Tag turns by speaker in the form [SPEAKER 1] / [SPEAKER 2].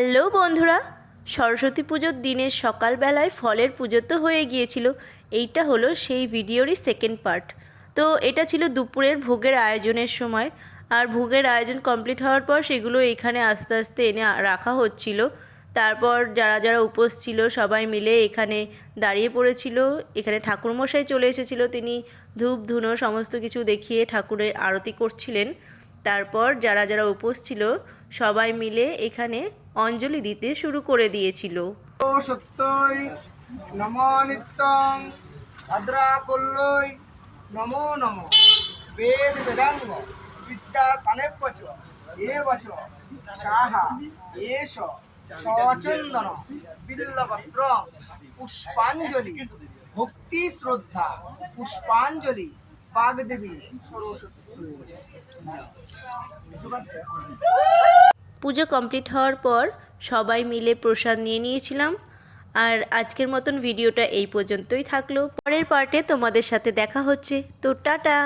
[SPEAKER 1] Hello বন্ধুরা, সরস্বতী পুজোর দিনের সকালবেলায় ফলের পুজো তো হয়ে গিয়েছিল। এইটা হলো সেই ভিডিওরই সেকেন্ড পার্ট। তো এটা ছিল দুপুরের ভোগের আয়োজনের সময়। আর ভোগের আয়োজন কমপ্লিট হওয়ার পর সেগুলো এখানে আস্তে আস্তে এনে রাখা হচ্ছিল। তারপর যারা যারা উপোস ছিল সবাই মিলে এখানে দাঁড়িয়ে পড়েছিল। এখানে ঠাকুরমশাই চলে এসেছিল, তিনি ধূপ ধুনো সমস্ত কিছু দেখিয়ে ঠাকুরের আরতি করছিলেন। তারপর যারা যারা উপোস ছিল সবাই মিলে এখানে অঞ্জলি দিতে শুরু করে দিয়েছিল।
[SPEAKER 2] সত্যই নমো নিত্যং ভদ্রাকল্যই নমো নমো বেদ বেদাঙ্গ বিদ্যা সানেপচ এবচ সাহা এষ সচন্দন বিল্লপত্র পুষ্পাঞ্জলি ভক্তি শ্রদ্ধা পুষ্পাঞ্জলি বাগদেবী
[SPEAKER 1] পুজো কমপ্লিট হওয়ার পর সবাই মিলে প্রসাদ নিয়ে নিয়েছিলাম। আর আজকের মতন ভিডিওটা এই পর্যন্তই থাকলো। পরের পার্টে তোমাদের সাথে দেখা হচ্ছে। তো টাটা।